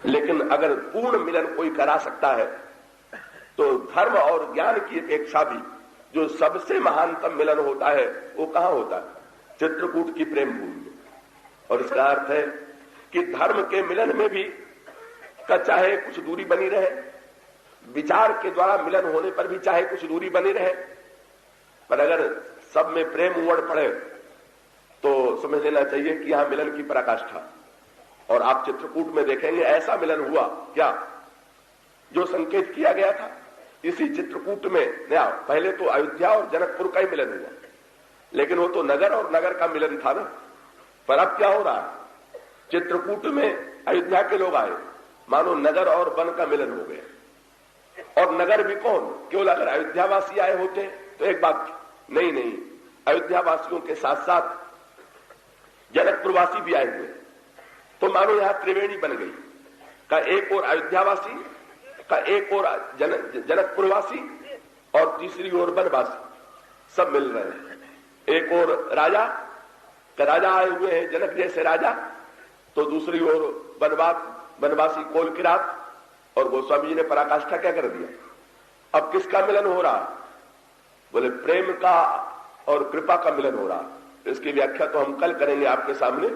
लेकिन अगर पूर्ण मिलन कोई करा सकता है तो धर्म और ज्ञान की अपेक्षा भी जो सबसे महानतम मिलन होता है वो कहां होता है? चित्रकूट की प्रेम भूमि में। और इसका अर्थ है कि धर्म के मिलन में भी चाहे कुछ दूरी बनी रहे, विचार के द्वारा मिलन होने पर भी चाहे कुछ दूरी बनी रहे, पर अगर सब में प्रेम उमड़ पड़े तो समझ लेना चाहिए कि यहां मिलन की पराकाष्ठा। और आप चित्रकूट में देखेंगे ऐसा मिलन हुआ क्या जो संकेत किया गया था। इसी चित्रकूट में नया पहले तो अयोध्या और जनकपुर का ही मिलन हुआ, लेकिन वो तो नगर और नगर का मिलन था ना। पर अब क्या हो रहा है? चित्रकूट में अयोध्या के लोग आए, मानो नगर और वन का मिलन हो गया। और नगर भी कौन? केवल अगर अयोध्यावासी आए होते तो एक बात थी, नहीं, अयोध्यावासियों के साथ साथ जनकपुरवासी भी आए हुए, तो मानो यहां त्रिवेणी बन गई का एक और अयोध्यावासी का एक और जनकपुरवासी और तीसरी ओर वनवासी सब मिल रहे हैं। एक और राजा का राजा आए हुए हैं, जनक जैसे राजा, तो दूसरी ओर वनवासी कोल किरात। और गोस्वामी जी ने पराकाष्ठा क्या कर दिया? अब किसका मिलन हो रहा? बोले प्रेम का और कृपा का मिलन हो रहा। इसकी व्याख्या तो हम कल करेंगे आपके सामने।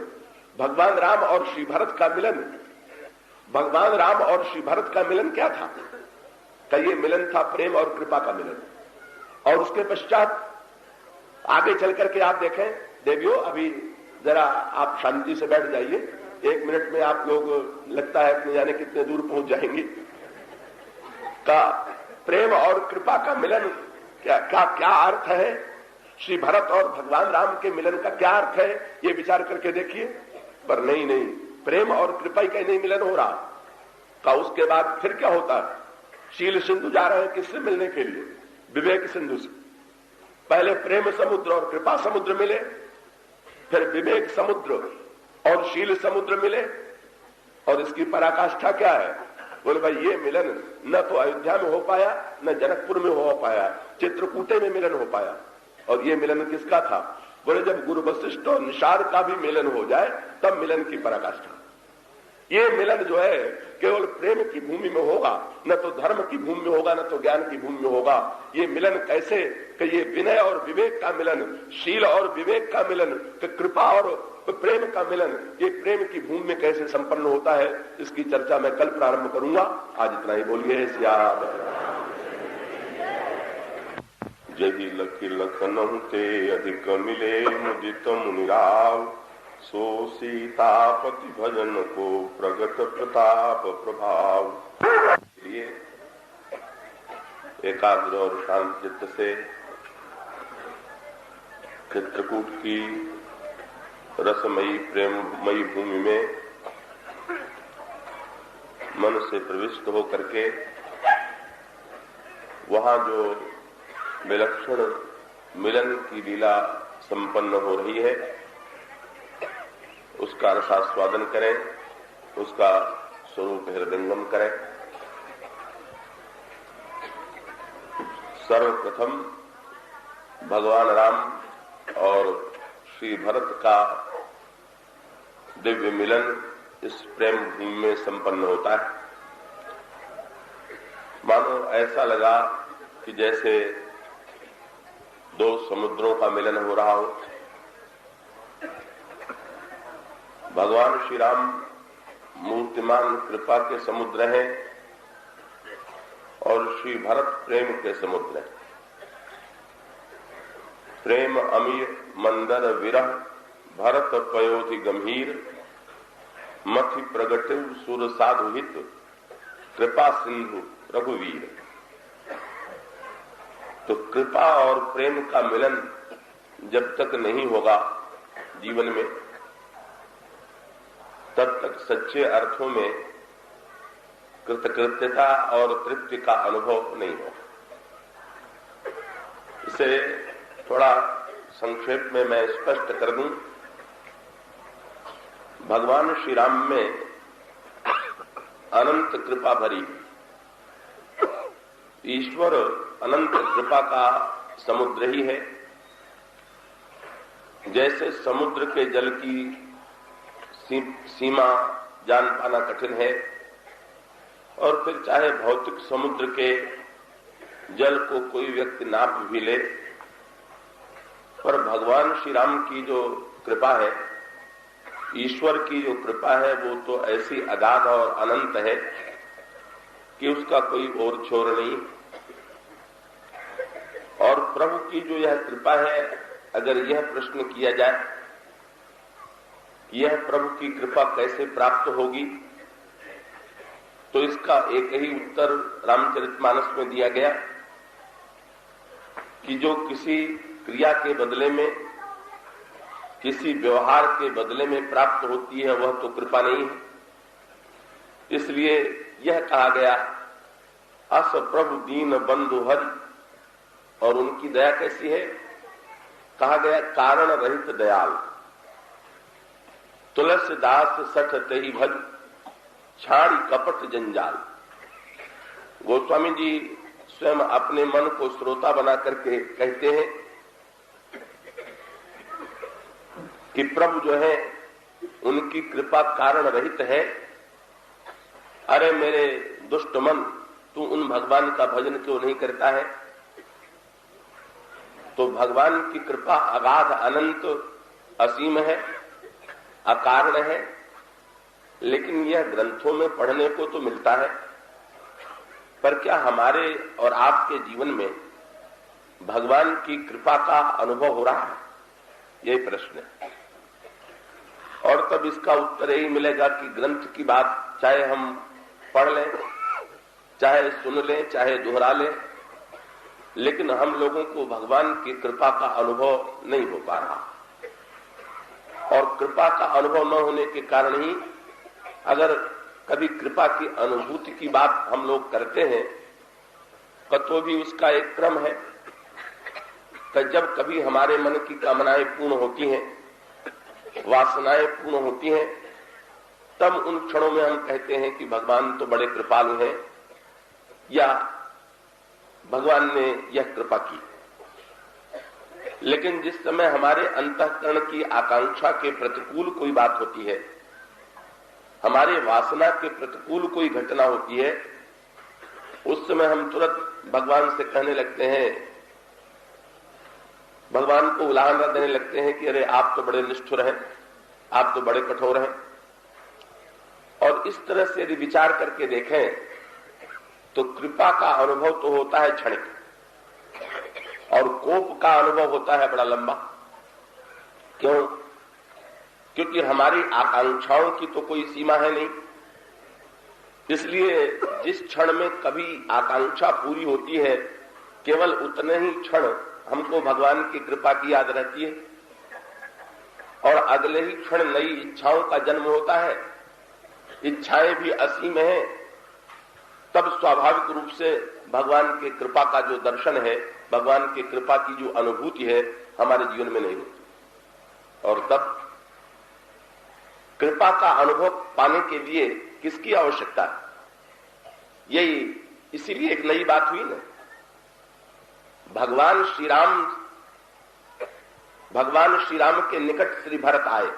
भगवान राम और श्री भरत का मिलन, भगवान राम और श्री भरत का मिलन क्या था? ये मिलन था प्रेम और कृपा का मिलन। और उसके पश्चात आगे चल करके आप देखें, देवियों अभी जरा आप शांति से बैठ जाइए, 1 मिनट में आप लोग लगता है कि जाने कितने दूर पहुंच जाएंगे। का प्रेम और कृपा का मिलन क्या अर्थ है? श्री भरत और भगवान राम के मिलन का क्या अर्थ है, ये विचार करके देखिए। पर नहीं, प्रेम और कृपा का नहीं मिलन हो रहा का उसके बाद फिर क्या होता है? शील सिंधु जा रहे हैं किससे मिलने के लिए? विवेक सिंधु से। पहले प्रेम समुद्र और कृपा समुद्र मिले, फिर विवेक समुद्र और शील समुद्र मिले। और इसकी पराकाष्ठा क्या है? बोले भाई ये मिलन न तो अयोध्या में हो पाया, न जनकपुर में हो पाया, चित्रकूटे में मिलन हो पाया। और ये मिलन किसका था? बोले जब गुरु वशिष्ठ और निषाद का भी मिलन हो जाए तब मिलन की पराकाष्ठा। ये मिलन जो है केवल प्रेम की भूमि में होगा, न तो धर्म की भूमि में होगा, न तो ज्ञान की भूमि में होगा। ये मिलन कैसे? कि ये विनय और विवेक का मिलन, शील और विवेक का मिलन, कि कृपा और प्रेम का मिलन, ये प्रेम की भूमि में कैसे संपन्न होता है, इसकी चर्चा मैं कल प्रारंभ करूंगा। आज इतना ही बोलिए। जही लखी लखनऊ ते अधिक मिले मुदित मुनिराव, सो सीतापति भजन को प्रगट प्रताप प्रभाव। लिए एकाग्र और शांत चित्त से चित्रकूट की रसमयी प्रेममयी भूमि में मन से प्रविष्ट होकर के वहां जो विलक्षण मिलन की लीला संपन्न हो रही है उसका रसास्वादन करें, उसका स्वरूप हृदयंगम करें। सर्वप्रथम भगवान राम और श्री भरत का दिव्य मिलन इस प्रेम भूमि में संपन्न होता है। मानो ऐसा लगा कि जैसे दो समुद्रों का मिलन हो रहा हो। भगवान श्री राम मूर्तिमान कृपा के समुद्र हैं और श्री भरत प्रेम के समुद्र हैं। प्रेम अमीर मंदर विरह भरत पयोधि गंभीर, मथि प्रगटे सुर साधु हित कृपा सिंधु रघुवीर। तो कृपा और प्रेम का मिलन जब तक नहीं होगा जीवन में, तब तक सच्चे अर्थों में कृतकृत्यता और तृप्ति का अनुभव नहीं होगा। इसे थोड़ा संक्षेप में मैं स्पष्ट कर दूं। भगवान श्री राम में अनंत कृपा भरी, ईश्वर अनंत कृपा का समुद्र ही है। जैसे समुद्र के जल की सीमा जान पाना कठिन है, और फिर चाहे भौतिक समुद्र के जल को कोई व्यक्ति नाप भी ले, पर भगवान श्री राम की जो कृपा है, ईश्वर की जो कृपा है, वो तो ऐसी अगाध और अनंत है कि उसका कोई और छोर नहीं। और प्रभु की जो यह कृपा है, अगर यह प्रश्न किया जाए कि यह प्रभु की कृपा कैसे प्राप्त होगी, तो इसका एक ही उत्तर रामचरितमानस में दिया गया कि जो किसी क्रिया के बदले में, किसी व्यवहार के बदले में प्राप्त होती है, वह तो कृपा नहीं है। इसलिए यह कहा गया, अस प्रभु दीन बंधु हरि, और उनकी दया कैसी है, कहा गया कारण रहित दयाल। तुलसीदास सठ तेहि भज, छाड़ी कपट जंजाल। गोस्वामी जी स्वयं अपने मन को श्रोता बना करके कहते हैं कि प्रभु जो है उनकी कृपा कारण रहित है। अरे मेरे दुष्ट मन, तू उन भगवान का भजन क्यों नहीं करता है? तो भगवान की कृपा अगाध अनंत असीम है, अकारण है, लेकिन यह ग्रंथों में पढ़ने को तो मिलता है, पर क्या हमारे और आपके जीवन में भगवान की कृपा का अनुभव हो रहा है? यही प्रश्न है। और तब इसका उत्तर यही मिलेगा कि ग्रंथ की बात चाहे हम पढ़ लें, चाहे सुन लें, चाहे दोहरा लें, लेकिन हम लोगों को भगवान की कृपा का अनुभव नहीं हो पा रहा। और कृपा का अनुभव न होने के कारण ही अगर कभी कृपा की अनुभूति की बात हम लोग करते हैं, तो भी उसका एक क्रम है कि जब कभी हमारे मन की कामनाएं पूर्ण होती हैं, वासनाएं पूर्ण होती हैं, तब उन क्षणों में हम कहते हैं कि भगवान तो बड़े कृपालु हैं, या भगवान ने यह कृपा की। लेकिन जिस समय हमारे अंतःकरण की आकांक्षा के प्रतिकूल कोई बात होती है, हमारे वासना के प्रतिकूल कोई घटना होती है, उस समय हम तुरंत भगवान से कहने लगते हैं, भगवान को उलाहना देने लगते हैं कि अरे आप तो बड़े निष्ठुर हैं, आप तो बड़े कठोर हैं। और इस तरह से यदि विचार करके देखें तो कृपा का अनुभव तो होता है क्षणिक, और कोप का अनुभव होता है बड़ा लंबा। क्यों? क्योंकि हमारी आकांक्षाओं की तो कोई सीमा है नहीं। इसलिए जिस क्षण में कभी आकांक्षा पूरी होती है, केवल उतने ही क्षण हमको भगवान की कृपा की याद रहती है, और अगले ही क्षण नई इच्छाओं का जन्म होता है। इच्छाएं भी असीम हैं, तब स्वाभाविक रूप से भगवान के कृपा का जो दर्शन है, भगवान की कृपा की जो अनुभूति है, हमारे जीवन में नहीं होती। और तब कृपा का अनुभव पाने के लिए किसकी आवश्यकता है? यही इसीलिए एक नई बात हुई ना, भगवान श्री राम के निकट श्री भरत आए,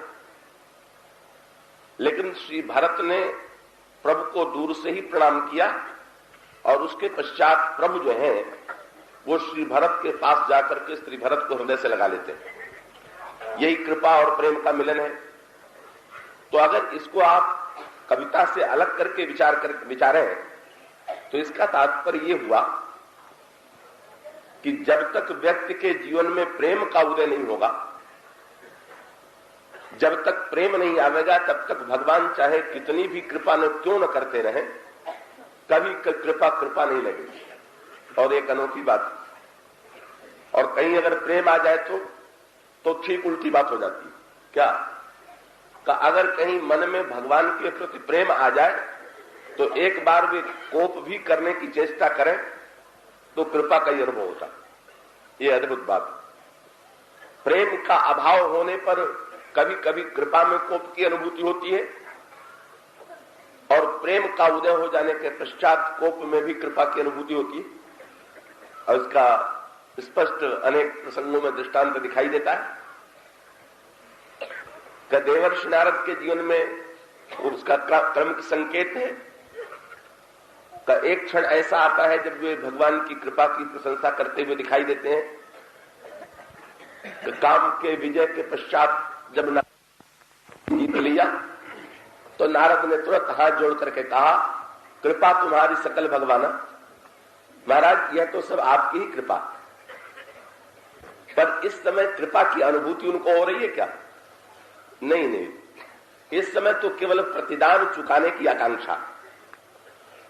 लेकिन श्री भरत ने प्रभु को दूर से ही प्रणाम किया, और उसके पश्चात प्रभु जो है वो श्री भरत के पास जाकर के श्री भरत को हृदय से लगा लेते हैं। यही कृपा और प्रेम का मिलन है। तो अगर इसको आप कविता से अलग करके विचारें तो इसका तात्पर्य ये हुआ कि जब तक व्यक्ति के जीवन में प्रेम का उदय नहीं होगा, जब तक प्रेम नहीं आवेगा, तब तक भगवान चाहे कितनी भी कृपा न क्यों न करते रहें, कभी कृपा नहीं लगेगी। और एक अनोखी बात, और कहीं अगर प्रेम आ जाए तो ठीक उल्टी बात हो जाती है। क्या? का अगर कहीं मन में भगवान के प्रति प्रेम आ जाए तो एक बार वे कोप भी करने की चेष्टा करें तो कृपा का ही अनुभव होता। ये अद्भुत बात। प्रेम का अभाव होने पर कभी कभी कृपा में कोप की अनुभूति होती है, और प्रेम का उदय हो जाने के पश्चात कोप में भी कृपा की अनुभूति होती है। और इसका स्पष्ट अनेक प्रसंगों में दृष्टांत दिखाई देता है कि देवर्षि नारद के जीवन में उसका क्रम संकेत है का एक क्षण ऐसा आता है जब वे भगवान की कृपा की प्रशंसा करते हुए दिखाई देते हैं। तो काम के विजय के पश्चात जब जीत लिया तो नारद ने तुरंत हाथ जोड़ करके कहा, कृपा तुम्हारी सकल भगवाना। महाराज यह तो सब आपकी ही कृपा, पर इस समय कृपा की अनुभूति उनको हो रही है क्या? नहीं, इस समय तो केवल प्रतिदान चुकाने की आकांक्षा।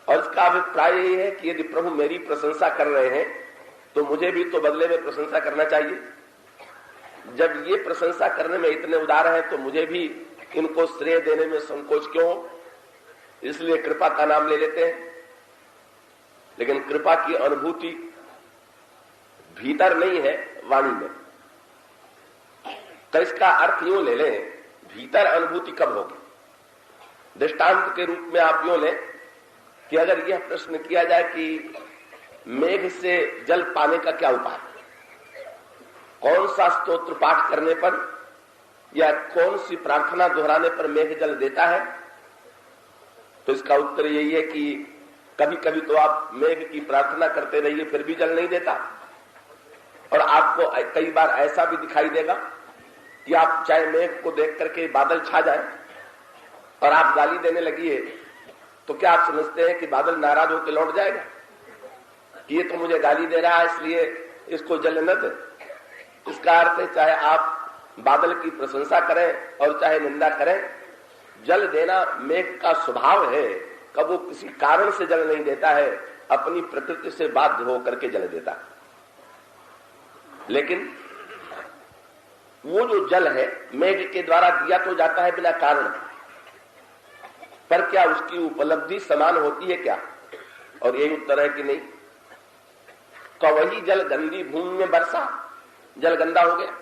और इसका अभिप्राय यही है कि यदि प्रभु मेरी प्रशंसा कर रहे हैं तो मुझे भी तो बदले में प्रशंसा करना चाहिए। जब ये प्रशंसा करने में इतने उदार हैं तो मुझे भी इनको श्रेय देने में संकोच क्यों हो? इसलिए कृपा का नाम ले लेते हैं। लेकिन कृपा की अनुभूति भीतर नहीं है, वाणी में। तो इसका अर्थ यूं ले लें, भीतर अनुभूति कब होगी? दृष्टांत के रूप में आप यूं लें कि अगर यह प्रश्न किया जाए कि मेघ से जल पाने का क्या उपाय, कौन सा स्तोत्र पाठ करने पर या कौन सी प्रार्थना दोहराने पर मेघ जल देता है, तो इसका उत्तर यही है कि कभी कभी तो आप मेघ की प्रार्थना करते रहिए फिर भी जल नहीं देता। और आपको कई बार ऐसा भी दिखाई देगा कि आप चाहे मेघ को देख करके बादल छा जाए और आप गाली देने लगिए तो क्या आप समझते हैं कि बादल नाराज होकर लौट जाएगा कि ये तो मुझे गाली दे रहा है इसलिए इसको जल न दे? इसका अर्थ है चाहे आप बादल की प्रशंसा करें और चाहे निंदा करें, जल देना मेघ का स्वभाव है। कब वो किसी कारण से जल नहीं देता है, अपनी प्रकृति से बाध्य होकर के जल देता है। लेकिन वो जो जल है मेघ के द्वारा दिया तो जाता है बिना कारण, पर क्या उसकी उपलब्धि समान होती है क्या? और यही उत्तर है कि नहीं। तो वही जल गंदी भूमि में बरसा, जल गंदा हो गया,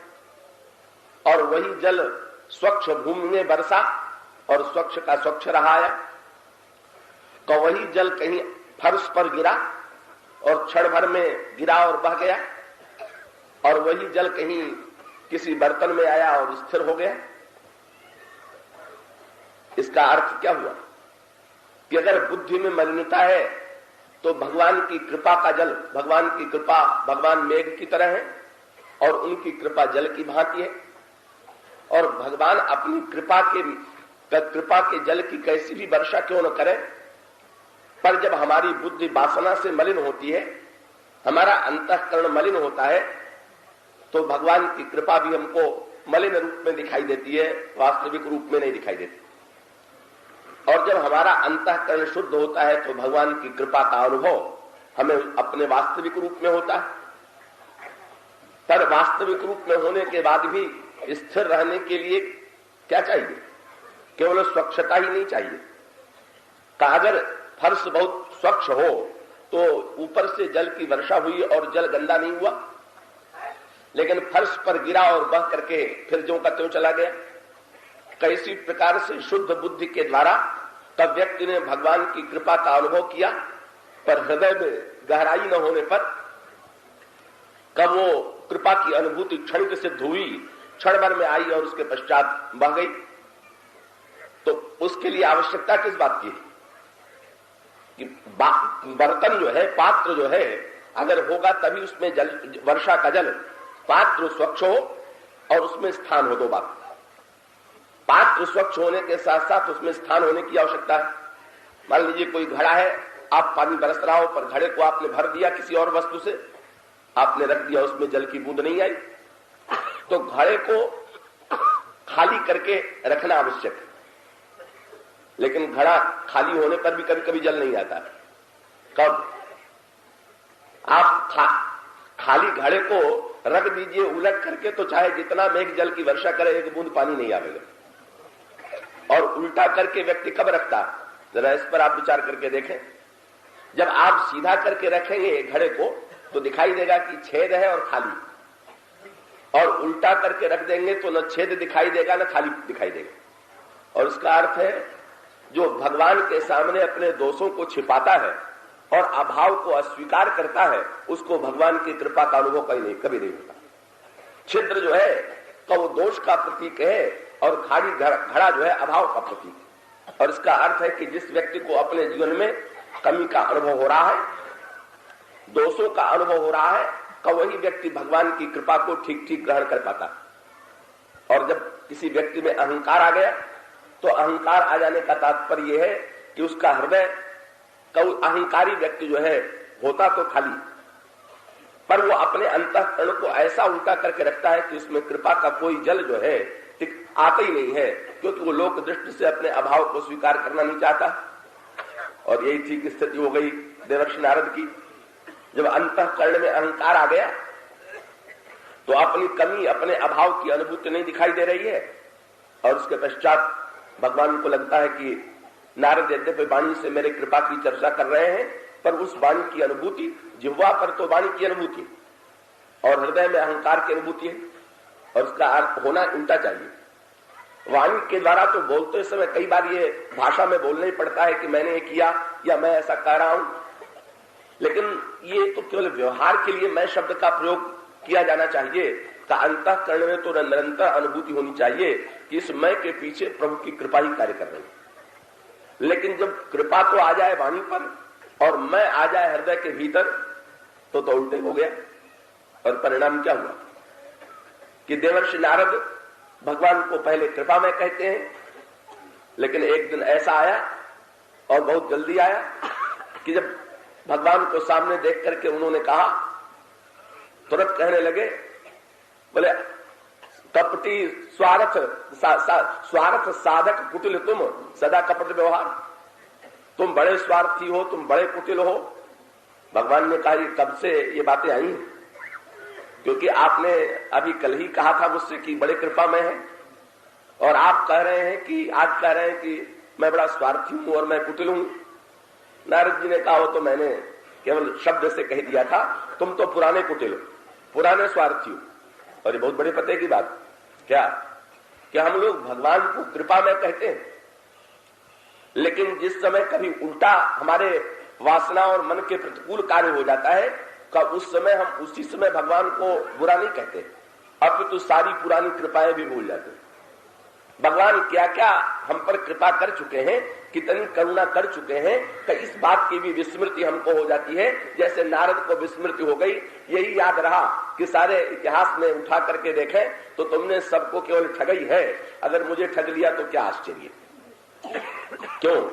और वही जल स्वच्छ भूमि में बरसा और स्वच्छ का स्वच्छ रहा आया। तो वही जल कहीं फर्श पर गिरा और क्षण भर में गिरा और बह गया, और वही जल कहीं किसी बर्तन में आया और स्थिर हो गया। इसका अर्थ क्या हुआ कि अगर बुद्धि में मलिनता है तो भगवान की कृपा का जल, भगवान की कृपा भगवान मेघ की तरह है और उनकी कृपा जल की भांति है। और भगवान अपनी कृपा के जल की कैसी भी वर्षा क्यों न करे, पर जब हमारी बुद्धि वासना से मलिन होती है, हमारा अंतःकरण मलिन होता है, तो भगवान की कृपा भी हमको मलिन रूप में दिखाई देती है, वास्तविक रूप में नहीं दिखाई देती। और जब हमारा अंतःकरण शुद्ध होता है तो भगवान की कृपा का अनुभव हमें अपने वास्तविक रूप में होता है। पर वास्तविक रूप में होने के बाद भी स्थिर रहने के लिए क्या चाहिए? केवल स्वच्छता ही नहीं चाहिए। अगर फर्श बहुत स्वच्छ हो तो ऊपर से जल की वर्षा हुई और जल गंदा नहीं हुआ, लेकिन फर्श पर गिरा और बह करके फिर ज्यों का त्यों चला गया। कैसी प्रकार से शुद्ध बुद्धि के द्वारा तब व्यक्ति ने भगवान की कृपा का अनुभव किया, पर हृदय में गहराई न होने पर कब वो कृपा की अनुभूति क्षण के सिद्ध हुई, क्षण भर में आई और उसके पश्चात बह गई, तो उसके लिए आवश्यकता किस बात की है कि बर्तन जो है, पात्र जो है, अगर होगा तभी उसमें जल, वर्षा का जल, पात्र स्वच्छ हो और उसमें स्थान हो। दो बात, पात्र स्वच्छ होने के साथ साथ उसमें स्थान होने की आवश्यकता है। मान लीजिए कोई घड़ा है, आप पानी बरस रहा हो, पर घड़े को आपने भर दिया किसी और वस्तु से, आपने रख दिया, उसमें जल की बूंद नहीं आई, तो घड़े को खाली करके रखना आवश्यक है। लेकिन घड़ा खाली होने पर भी कभी कभी जल नहीं आता। कब आप खाली घड़े को रख दीजिए उलट करके, तो चाहे जितना मेघ जल की वर्षा करे एक बूंद पानी नहीं आवेगा। और उल्टा करके व्यक्ति कब रखता है, जरा इस पर आप विचार करके देखें। जब आप सीधा करके रखेंगे घड़े को तो दिखाई देगा कि छेद है और खाली, और उल्टा करके रख देंगे तो न छेद दिखाई देगा न खाली दिखाई देगा। और इसका अर्थ है जो भगवान के सामने अपने दोषों को छिपाता है और अभाव को अस्वीकार करता है, उसको भगवान की कृपा का अनुभव कभी नहीं होता। छिद्र जो है तो वो दोष का प्रतीक है और खाली घड़ा जो है अभाव का प्रतीक। और इसका अर्थ है कि जिस व्यक्ति को अपने जीवन में कमी का अनुभव हो रहा है, दोषों का अनुभव हो रहा है, का वही व्यक्ति भगवान की कृपा को ठीक ठीक ग्रहण कर पाता। और जब किसी व्यक्ति में अहंकार आ गया तो अहंकार आ जाने का तात्पर्य यह है कि उसका हृदय अहंकारी व्यक्ति जो है होता तो खाली, पर वो अपने अंतःकरण को ऐसा उल्टा करके रखता है कि उसमें कृपा का कोई जल जो है आता ही नहीं है, क्योंकि वो लोक दृष्टि से अपने अभाव को स्वीकार करना नहीं चाहता। और यही ठीक स्थिति हो गई देवर्षि नारद की। जब अंतःकरण में अहंकार आ गया तो अपनी कमी, अपने अभाव की अनुभूति नहीं दिखाई दे रही है। और उसके पश्चात भगवान को लगता है कि नारद यद्यपि वाणी से मेरे कृपा की चर्चा कर रहे हैं, पर उस वाणी की अनुभूति, जिह्वा पर तो वाणी की अनुभूति और हृदय में अहंकार की अनुभूति है, और उसका अर्थ होना उल्टा चाहिए। वाणी के द्वारा तो बोलते समय कई बार ये भाषा में बोलना ही पड़ता है कि मैंने ये किया या मैं ऐसा कह रहा हूं, लेकिन ये तो केवल व्यवहार के लिए मैं शब्द का प्रयोग किया जाना चाहिए। का अंतःकरण में तो निरंतर अनुभूति होनी चाहिए कि इस मैं के पीछे प्रभु की कृपा ही कार्य कर रही है। लेकिन जब कृपा तो आ जाए वाणी पर और मैं आ जाए हृदय के भीतर तो उल्टे हो गया। और परिणाम क्या हुआ कि देवर्षि नारद भगवान को पहले कृपा में कहते हैं, लेकिन एक दिन ऐसा आया और बहुत जल्दी आया कि जब भगवान को सामने देख करके उन्होंने कहा, तुरंत कहने लगे, बोले कपटी स्वार्थ साधक कुटिल तुम सदा कपट व्यवहार, तुम बड़े स्वार्थी हो, तुम बड़े कुटिल हो। भगवान ने कहा कब से ये बातें आई हैं, क्योंकि आपने अभी कल ही कहा था मुझसे कि बड़े कृपा में है, और आप कह रहे हैं कि आज कह रहे हैं कि मैं बड़ा स्वार्थी हूं और मैं कुटिल हूं। नारद जी ने कहा, वो तो मैंने केवल शब्द से कह दिया था, तुम तो पुराने कुटिल हो, पुराने स्वार्थी हो। और ये बहुत बड़े पते की बात क्या कि हम लोग भगवान को कृपा में कहते हैं, लेकिन जिस समय कभी उल्टा हमारे वासना और मन के प्रतिकूल कार्य हो जाता है, का उस समय हम उसी समय भगवान को बुरा नहीं कहते, अब तो सारी पुरानी कृपाएं भी भूल जाते हैं। भगवान क्या क्या हम पर कृपा कर चुके हैं, कितनी करुणा कर चुके हैं, कि इस बात की भी विस्मृति हमको हो जाती है, जैसे नारद को विस्मृति हो गई। यही याद रहा कि सारे इतिहास में उठा करके देखें तो तुमने सबको केवल ठगई है, अगर मुझे ठग लिया तो क्या आश्चर्य। क्यों?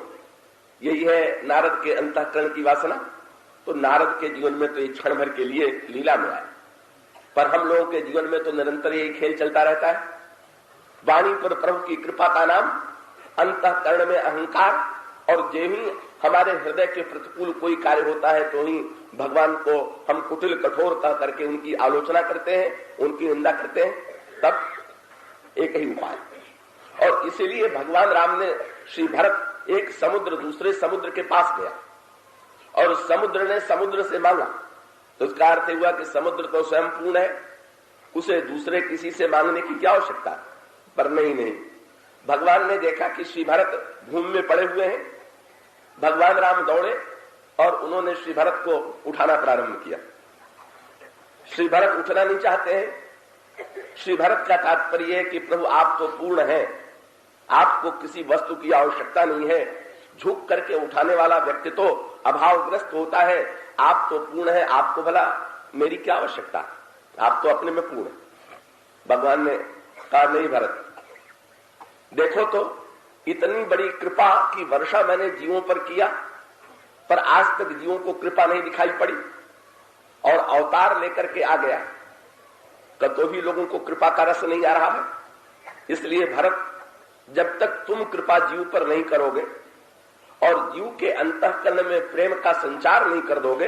यही है नारद के अंतःकरण की वासना। तो नारद के जीवन में तो एक क्षण भर के लिए लीला में आया, पर हम लोगों के जीवन में तो निरंतर यही खेल चलता रहता है। वाणी पर प्रभु की कृपा का नाम, अंतःकरण में अहंकार, और जो ही हमारे हृदय के प्रतिकूल कोई कार्य होता है तो ही भगवान को हम कुटिल कठोर कह करके उनकी आलोचना करते हैं, उनकी निंदा करते हैं। तब एक ही उपाय, और इसीलिए भगवान राम ने श्री भरत एक समुद्र दूसरे समुद्र के पास गया और समुद्र ने समुद्र से मांगा, तो इसका अर्थ हुआ कि समुद्र तो स्वयं पूर्ण है, उसे दूसरे किसी से मांगने की क्या आवश्यकता है। पर नहीं, भगवान ने देखा कि श्री भरत भूमि में पड़े हुए हैं, भगवान राम दौड़े और उन्होंने श्री भरत को उठाना प्रारंभ किया। श्री भरत उठना नहीं चाहते हैं। श्री भरत का तात्पर्य है कि प्रभु आप तो पूर्ण हैं, आपको किसी वस्तु की आवश्यकता नहीं है। झुक करके उठाने वाला व्यक्ति तो अभावग्रस्त होता है, आप तो पूर्ण है, आपको भला मेरी क्या आवश्यकता, आप तो अपने में पूर्ण है। भगवान ने कहा नहीं भरत, देखो तो इतनी बड़ी कृपा की वर्षा मैंने जीवों पर किया, पर आज तक जीवों को कृपा नहीं दिखाई पड़ी, और अवतार लेकर के आ गया तो भी लोगों को कृपा का रस नहीं आ रहा है। इसलिए भरत, जब तक तुम कृपा जीव पर नहीं करोगे और जीव के अंतःकरण में प्रेम का संचार नहीं कर दोगे,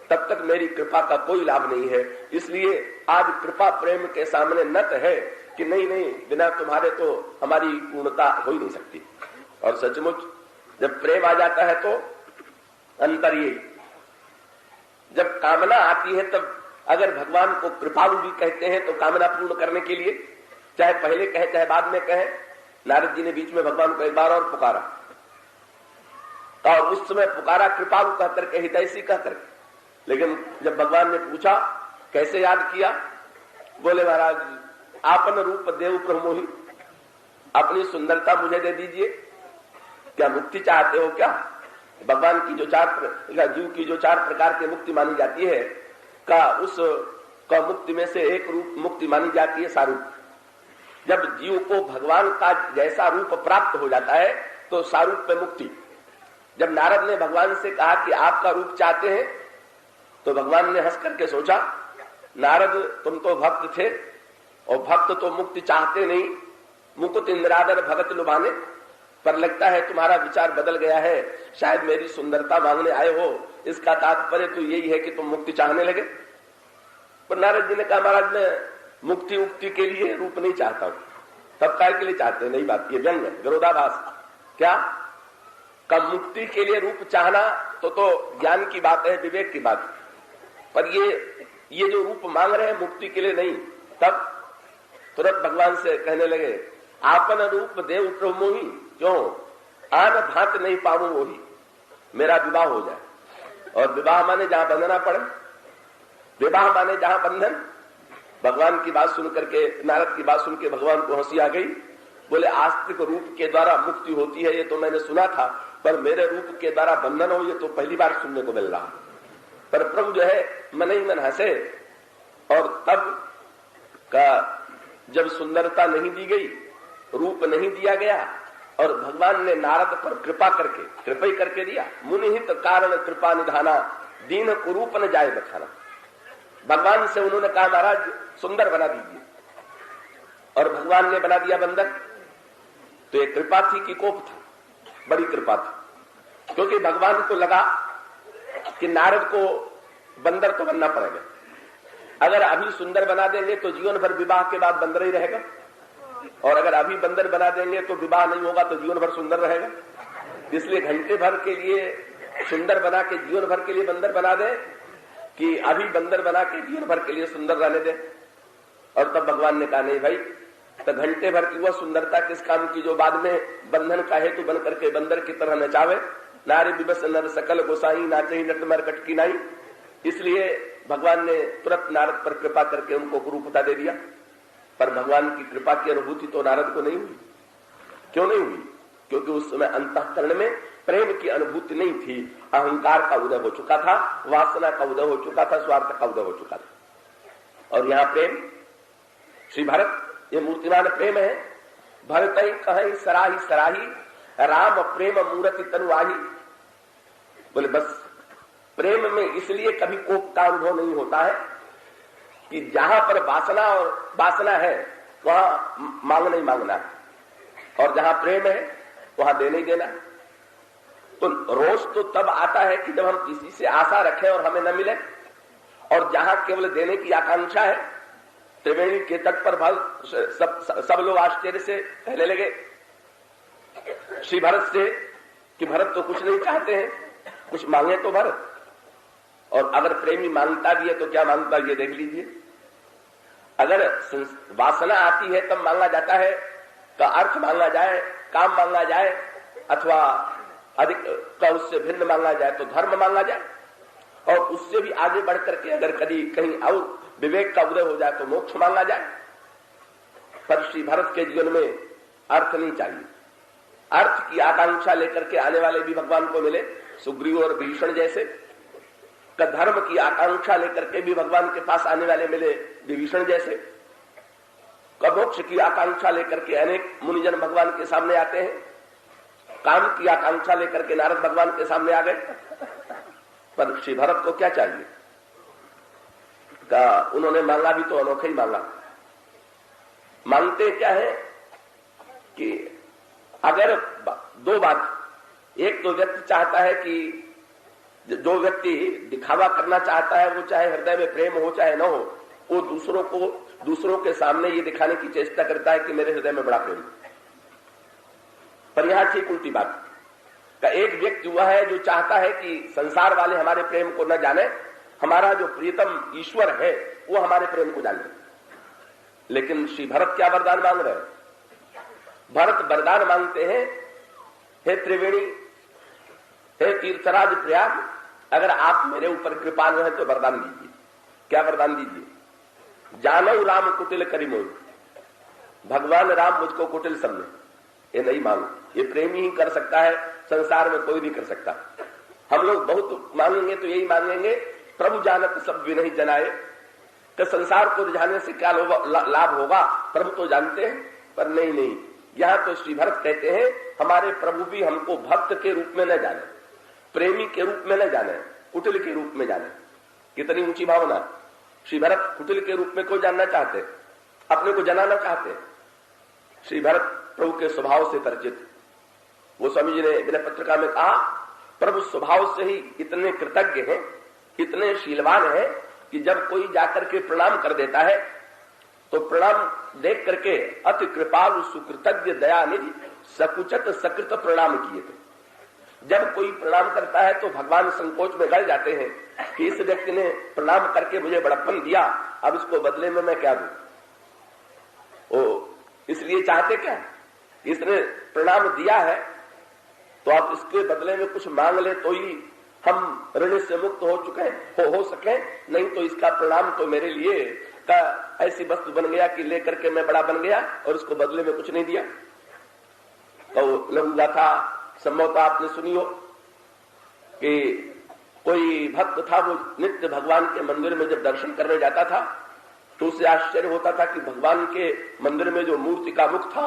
तब तक मेरी कृपा का कोई लाभ नहीं है। इसलिए आज कृपा प्रेम के सामने नत है कि नहीं, बिना तुम्हारे तो हमारी पूर्णता हो ही नहीं सकती। और सचमुच जब प्रेम आ जाता है तो अंतर ये, जब कामना आती है तब अगर भगवान को कृपालु भी कहते हैं तो कामना पूर्ण करने के लिए, चाहे पहले कहे चाहे बाद में कहे। नारद जी ने बीच में भगवान को एक बार और पुकारा, और उस समय पुकारा कृपालु कहकर के, हितैषी कहकर। लेकिन जब भगवान ने पूछा कैसे याद किया, बोले महाराज आपन रूप देव प्रमोही, अपनी सुंदरता मुझे दे दीजिए, क्या मुक्ति चाहते हो क्या? भगवान की जो जीव की जो 4 प्रकार की मुक्ति मानी जाती है उस मुक्ति में से एक रूप मुक्ति मानी जाती है सारूप। जब जीव को भगवान का जैसा रूप प्राप्त हो जाता है तो सारूप में मुक्ति। जब नारद ने भगवान से कहा कि आपका रूप चाहते हैं, तो भगवान ने हंस करके सोचा, नारद तुम तो भक्त थे और भक्त तो मुक्ति चाहते नहीं, मुकुट इंद्रादर भगत लुभाने, पर लगता है तुम्हारा विचार बदल गया है, शायद मेरी सुंदरता मांगने आए हो, इसका तात्पर्य तो यही है कि तुम मुक्ति चाहने लगे। पर नारद जी ने कहा, महाराज मैं मुक्ति उक्ति के लिए रूप नहीं चाहता हूं। तब काय के लिए चाहते? नहीं बात, ये व्यंग है, विरोधाभास। क्या कब मुक्ति के लिए रूप चाहना तो ज्ञान की बात है, विवेक की बात, पर ये जो रूप मांग रहे हैं मुक्ति के लिए नहीं। तब तुरंत भगवान से कहने लगे, आपन रूप देव प्रभु मोही, क्यों आन भांत नहीं पाऊं वही, मेरा विवाह हो जाए। और विवाह माने जहां बंधना पड़े, विवाह माने जहां बंधन। भगवान की बात सुन करके, नारद की बात सुन के भगवान को हंसी आ गई। बोले, आस्तिक रूप के द्वारा मुक्ति होती है ये तो मैंने सुना था, पर मेरे रूप के द्वारा बंधन हो ये तो पहली बार सुनने को मिल रहा। पर प्रभु जो है मन ही मन हंसे। और तब का जब सुंदरता नहीं दी गई, रूप नहीं दिया गया, और भगवान ने नारद पर कृपा ही करके दिया। मुनिहित कारण कृपा निधाना, दीन कुरूप न जाए बखाना। भगवान से उन्होंने कहा, महाराज सुंदर बना दीजिए, और भगवान ने बना दिया बंदर। तो ये कृपा थी कि कोप था? बड़ी कृपा थी, क्योंकि भगवान को लगा कि नारद को बंदर तो बनना पड़ेगा। अगर अभी सुंदर बना देंगे तो जीवन भर विवाह के बाद बंदर ही रहेगा, और अगर अभी बंदर बना देंगे तो विवाह नहीं होगा तो जीवन भर सुंदर रहेगा। इसलिए घंटे भर के लिए सुंदर बना के जीवन भर के लिए बंदर बना दे, कि अभी बंदर बना के जीवन भर के लिए सुंदर रहने दे। और तब भगवान ने कहा, नहीं भाई, तो घंटे भर की वह सुंदरता किस काम की जो बाद में बंधन का हेतु बन करके बंदर की तरह नचावे। नारी विवश नर सकल गोसाई, नाचे ही नट मरकट की नाई। इसलिए भगवान ने तुरंत नारद पर कृपा करके उनको कुरूपता दे दिया। पर भगवान की कृपा की अनुभूति तो नारद को नहीं हुई। क्यों नहीं हुई? क्योंकि उस समय अंतःकरण में प्रेम की अनुभूति नहीं थी। अहंकार का उदय हो चुका था, वासना का उदय हो चुका था, स्वार्थ का उदय हो चुका था। और यहाँ प्रेम, श्री भरत ये मूर्तिमान प्रेम है। भरत ही कहीं सराही सराही, राम प्रेम मूर्ति तनुआही। बोले बस प्रेम में इसलिए कभी कोप का अनुभव नहीं होता है कि जहां पर वासना है वहां मांगना ही मांगना है, और जहां प्रेम है वहां देना ही देना। तो रोष तो तब आता है कि जब हम किसी से आशा रखें और हमें न मिले, और जहां केवल देने की आकांक्षा है। त्रिवेणी के तट पर सब लोग आश्चर्य से कहने लगे श्री भरत से कि भरत तो कुछ नहीं चाहते हैं, कुछ मांगे तो भरत। और अगर प्रेमी मांगता भी है तो क्या मांगता है ये देख लीजिए। अगर वासना आती है तब मांगा जाता है, तो अर्थ मांगा जाए, काम मांगा जाए, अथवा अधिक का उससे भिन्न मांगा जाए तो धर्म मांगा जाए, और उससे भी आगे बढ़ करके अगर कहीं और विवेक का उदय हो जाए तो मोक्ष मांगा जाए। पर श्री भरत के जीवन में अर्थ नहीं चाहिए। अर्थ की आकांक्षा लेकर के आने वाले भी भगवान को मिले, सुग्रीव और भीषण जैसे। का धर्म की आकांक्षा लेकर के भी भगवान के पास आने वाले मिले, विभीषण जैसे। का मोक्ष की आकांक्षा लेकर के अनेक मुनिजन भगवान के सामने आते हैं। काम की आकांक्षा लेकर के नारद भगवान के सामने आ गए। पर श्री भरत को क्या चाहिए? का उन्होंने मांगा भी तो अनोखा ही मांगा। मांगते क्या है कि अगर दो बात, एक तो व्यक्ति चाहता है कि जो व्यक्ति दिखावा करना चाहता है, वो चाहे हृदय में प्रेम हो चाहे न हो, वो दूसरों के सामने ये दिखाने की चेष्टा करता है कि मेरे हृदय में बड़ा प्रेम। पर यहां ठीक उल्टी बात का एक व्यक्ति हुआ है जो चाहता है कि संसार वाले हमारे प्रेम को न जाने, हमारा जो प्रियतम ईश्वर है वो हमारे प्रेम को जाने। लेकिन श्री भरत क्या वरदान मांग रहे हैं? भरत वरदान मांगते हैं, हे त्रिवेणी, हे तीर्थराज प्रयाग, अगर आप मेरे ऊपर कृपालु हैं तो वरदान दीजिए। क्या वरदान दीजिए? जानऊ राम कुटिल करी मोहि, भगवान राम मुझको कुटिल समझे। ये नहीं मांगो, ये प्रेमी ही कर सकता है, संसार में कोई नहीं कर सकता। हम लोग बहुत मांगेंगे तो यही मांगेंगे, प्रभु जानत सब विनहि जनाए, कि संसार को रिझाने से क्या लाभ होगा प्रभु तो जानते हैं। पर नहीं, यहां तो श्री भरत कहते हैं हमारे प्रभु भी हमको भक्त के रूप में न जाने, प्रेमी के रूप में न जाने, कुटिल के रूप में जाने। कितनी ऊंची भावना। श्री भरत कुटिल के रूप में क्यों जानना चाहते, अपने को जनाना चाहते। श्री भरत प्रभु के स्वभाव से परिचित। वो स्वामी जी ने विनय पत्रिका में कहा, प्रभु स्वभाव से ही इतने कृतज्ञ हैं, इतने शीलवान हैं कि जब कोई जाकर के प्रणाम कर देता है तो प्रणाम देख करके अति कृपालु सुकृतज्ञ दयानिधि सकुचत सकृत प्रणाम किए थे। जब कोई प्रणाम करता है तो भगवान संकोच में गड़ जाते हैं कि इस व्यक्ति ने प्रणाम करके मुझे बड़प्पन दिया, अब इसको बदले में मैं क्या दूं। इसलिए चाहते क्या, इसने प्रणाम दिया है तो आप इसके बदले में कुछ मांग ले तो ही हम ऋण से मुक्त हो चुके हो सके, नहीं तो इसका प्रणाम तो मेरे लिए का ऐसी वस्तु बन गया कि लेकर के मैं बड़ा बन गया और उसको बदले में कुछ नहीं दिया। तो लघु गाथा संभवतः आपने सुनी हो कि कोई भक्त था, वो नित्य भगवान के मंदिर में जब दर्शन करने जाता था तो उसे आश्चर्य होता था कि भगवान के मंदिर में जो मूर्ति का मुख था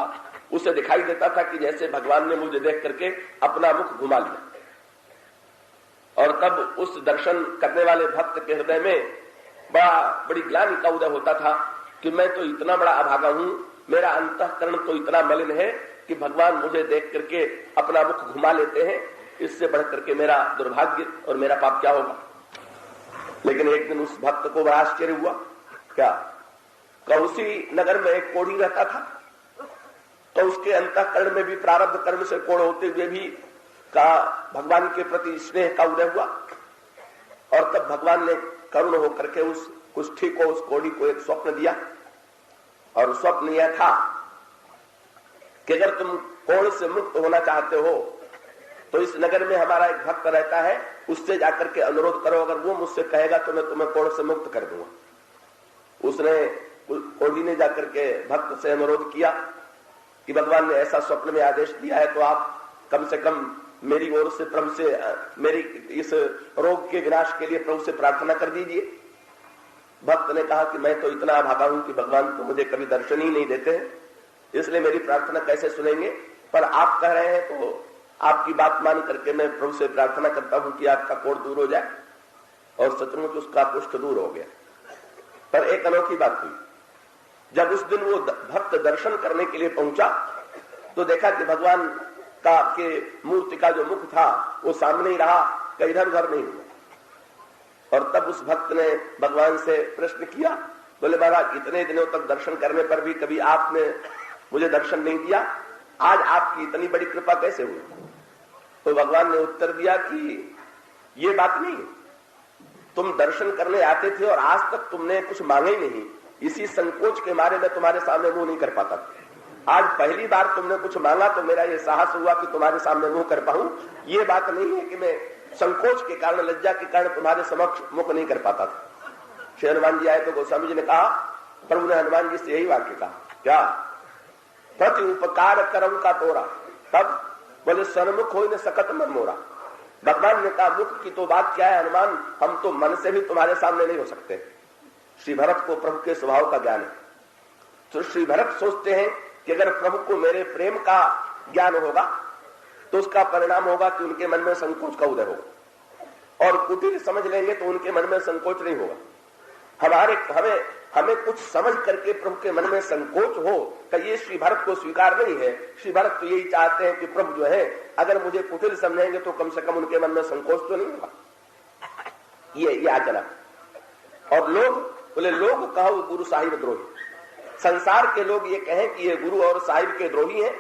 उसे दिखाई देता था कि जैसे भगवान ने मुझे देख करके अपना मुख घुमा लिया। और तब उस दर्शन करने वाले भक्त के हृदय में बड़ी ग्लानि का उदय होता था कि मैं तो इतना बड़ा अभागा हूं, मेरा अंतःकरण तो इतना मलिन है कि भगवान मुझे देख करके अपना मुख घुमा लेते हैं, इससे बढ़ करके मेरा दुर्भाग्य और मेरा पाप क्या होगा। लेकिन एक दिन उस भक्त को बड़ा आश्चर्य हुआ, क्या उसी नगर में एक कोढ़ी रहता था, तो उसके अंतःकरण में भी प्रारब्ध कर्म से कोढ़ होते हुए भी का भगवान के प्रति स्नेह का उदय हुआ। और तब भगवान ने करुण होकर के उस कुष्ठी को, उस कोढ़ी को एक स्वप्न दिया। और स्वप्न यह था कि अगर तुम कोढ़ से मुक्त होना चाहते हो तो इस नगर में हमारा एक भक्त रहता है, उससे जाकर के अनुरोध करो, अगर वो मुझसे कहेगा तो मैं तुम्हें कोढ़ से मुक्त कर दूंगा। उसने कोढ़ी ने जाकर के भक्त से अनुरोध किया कि भगवान ने ऐसा स्वप्न में आदेश दिया है तो आप कम से कम मेरी ओर से प्रभु से मेरी इस रोग के विनाश के लिए प्रभु से प्रार्थना कर दीजिए। भक्त ने कहा कि मैं तो इतना भागा हूं कि भगवान तो मुझे कभी दर्शन ही नहीं देते हैं, इसलिए मेरी प्रार्थना कैसे सुनेंगे। पर आप कह रहे हैं तो आपकी बात मान करके मैं प्रभु से प्रार्थना करता हूं कि आपका कोढ़ दूर हो जाए। और सचमुच उसका कुष्ठ दूर हो गया। पर एक अनोखी बात हुई, जब उस दिन वो भक्त दर्शन करने के लिए पहुंचा तो देखा कि भगवान का के मूर्ति का जो मुख था वो सामने ही रहा, कहीं इधर उधर नहीं हुआ। और तब उस भक्त ने भगवान से प्रश्न किया, बोले महाराज इतने दिनों तक दर्शन करने पर भी कभी आपने मुझे दर्शन नहीं दिया, आज आपकी इतनी बड़ी कृपा कैसे हुई। तो भगवान ने उत्तर दिया कि ये बात नहीं, तुम दर्शन करने आते थे और आज तक तुमने कुछ मांगा ही नहीं, इसी संकोच के मारे मैं तुम्हारे सामने मुंह नहीं कर पाता। आज पहली बार तुमने कुछ मांगा तो मेरा ये साहस हुआ कि तुम्हारे सामने मुंह कर पाऊं। ये बात नहीं है कि मैं संकोच के कारण, लज्जा के कारण तुम्हारे समक्ष मुख नहीं कर पाता था। श्री हनुमान जी आए तो गोस्वामी जी ने कहा, प्रभु ने हनुमान जी से यही वाक्य कहा, क्या प्रति उपकार करम का तोरा, तब बोले सन्मुख हो न सकत मन मोरा। भगवान ने कहा मुख की तो बात क्या है हनुमान, हम तो मन से भी तुम्हारे सामने नहीं हो सकते। श्री भरत को प्रभु के स्वभाव का ज्ञान है। तो श्री भरत सोचते हैं कि अगर प्रभु को मेरे प्रेम का ज्ञान होगा तो उसका परिणाम होगा कि उनके मन में संकोच का उदय होगा, और कुटिल समझ लेंगे तो उनके मन में संकोच नहीं होगा। हमें कुछ समझ करके प्रभु के मन में संकोच हो तो ये श्री भरत को स्वीकार नहीं है। श्री भरत तो यही चाहते हैं कि प्रभु जो है अगर मुझे कुटिल समझेंगे तो कम से कम उनके मन में संकोच तो नहीं होगा। ये आचरण। और लोग बोले, लोग कहो गुरु साहिब द्रोही, संसार के लोग ये कहें कि ये गुरु और साहिब के द्रोही हैं,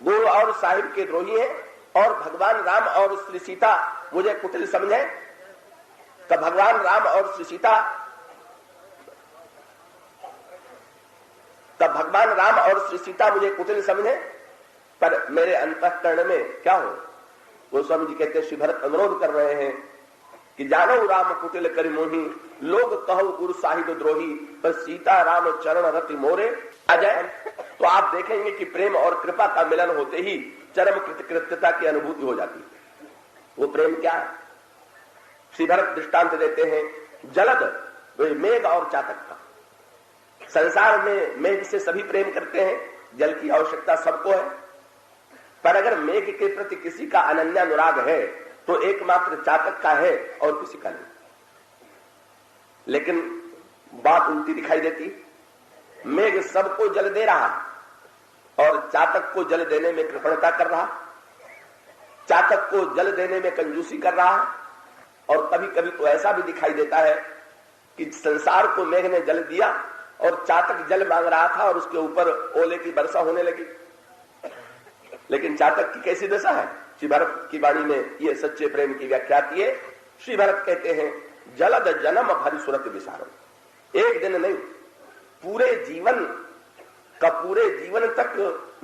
गुरु और साहिब के द्रोही हैं, और भगवान राम और श्री सीता मुझे कुटिल समझे, तो भगवान राम और श्री सीता मुझे कुटिल समझे, पर मेरे अंतःकरण में क्या हो। गोस्वामी जी कहते हैं श्री भरत अनुरोध कर रहे हैं कि जानो राम कुटिल करि मोहि, लोग कहो गुरु साहिब द्रोही, पर सीता राम चरण रति मोरे आ जाए तो आप देखेंगे कि प्रेम और कृपा का मिलन होते ही चरम कृतकृत्यता की अनुभूति हो जाती है। वो प्रेम क्या है? श्री भरत दृष्टांत देते हैं जलद मेघ और चातक का। संसार में मेघ से सभी प्रेम करते हैं, जल की आवश्यकता सबको है, पर अगर मेघ के प्रति किसी का अनन्यानुराग है तो एकमात्र चातक का है और किसी का नहीं। लेकिन बात उल्टी दिखाई देती, मेघ सबको जल दे रहा और चातक को जल देने में कृपणता कर रहा, चातक को जल देने में कंजूसी कर रहा। और कभी कभी तो ऐसा भी दिखाई देता है कि संसार को मेघ ने जल दिया और चातक जल मांग रहा था और उसके ऊपर ओले की वर्षा होने लगी। लेकिन चातक की कैसी दशा है? श्री भरत की वाणी में ये सच्चे प्रेम की व्याख्या आती है। श्री भरत कहते हैं जलद जन्म भरी सुरत विसारो। एक दिन नहीं, पूरे जीवन तक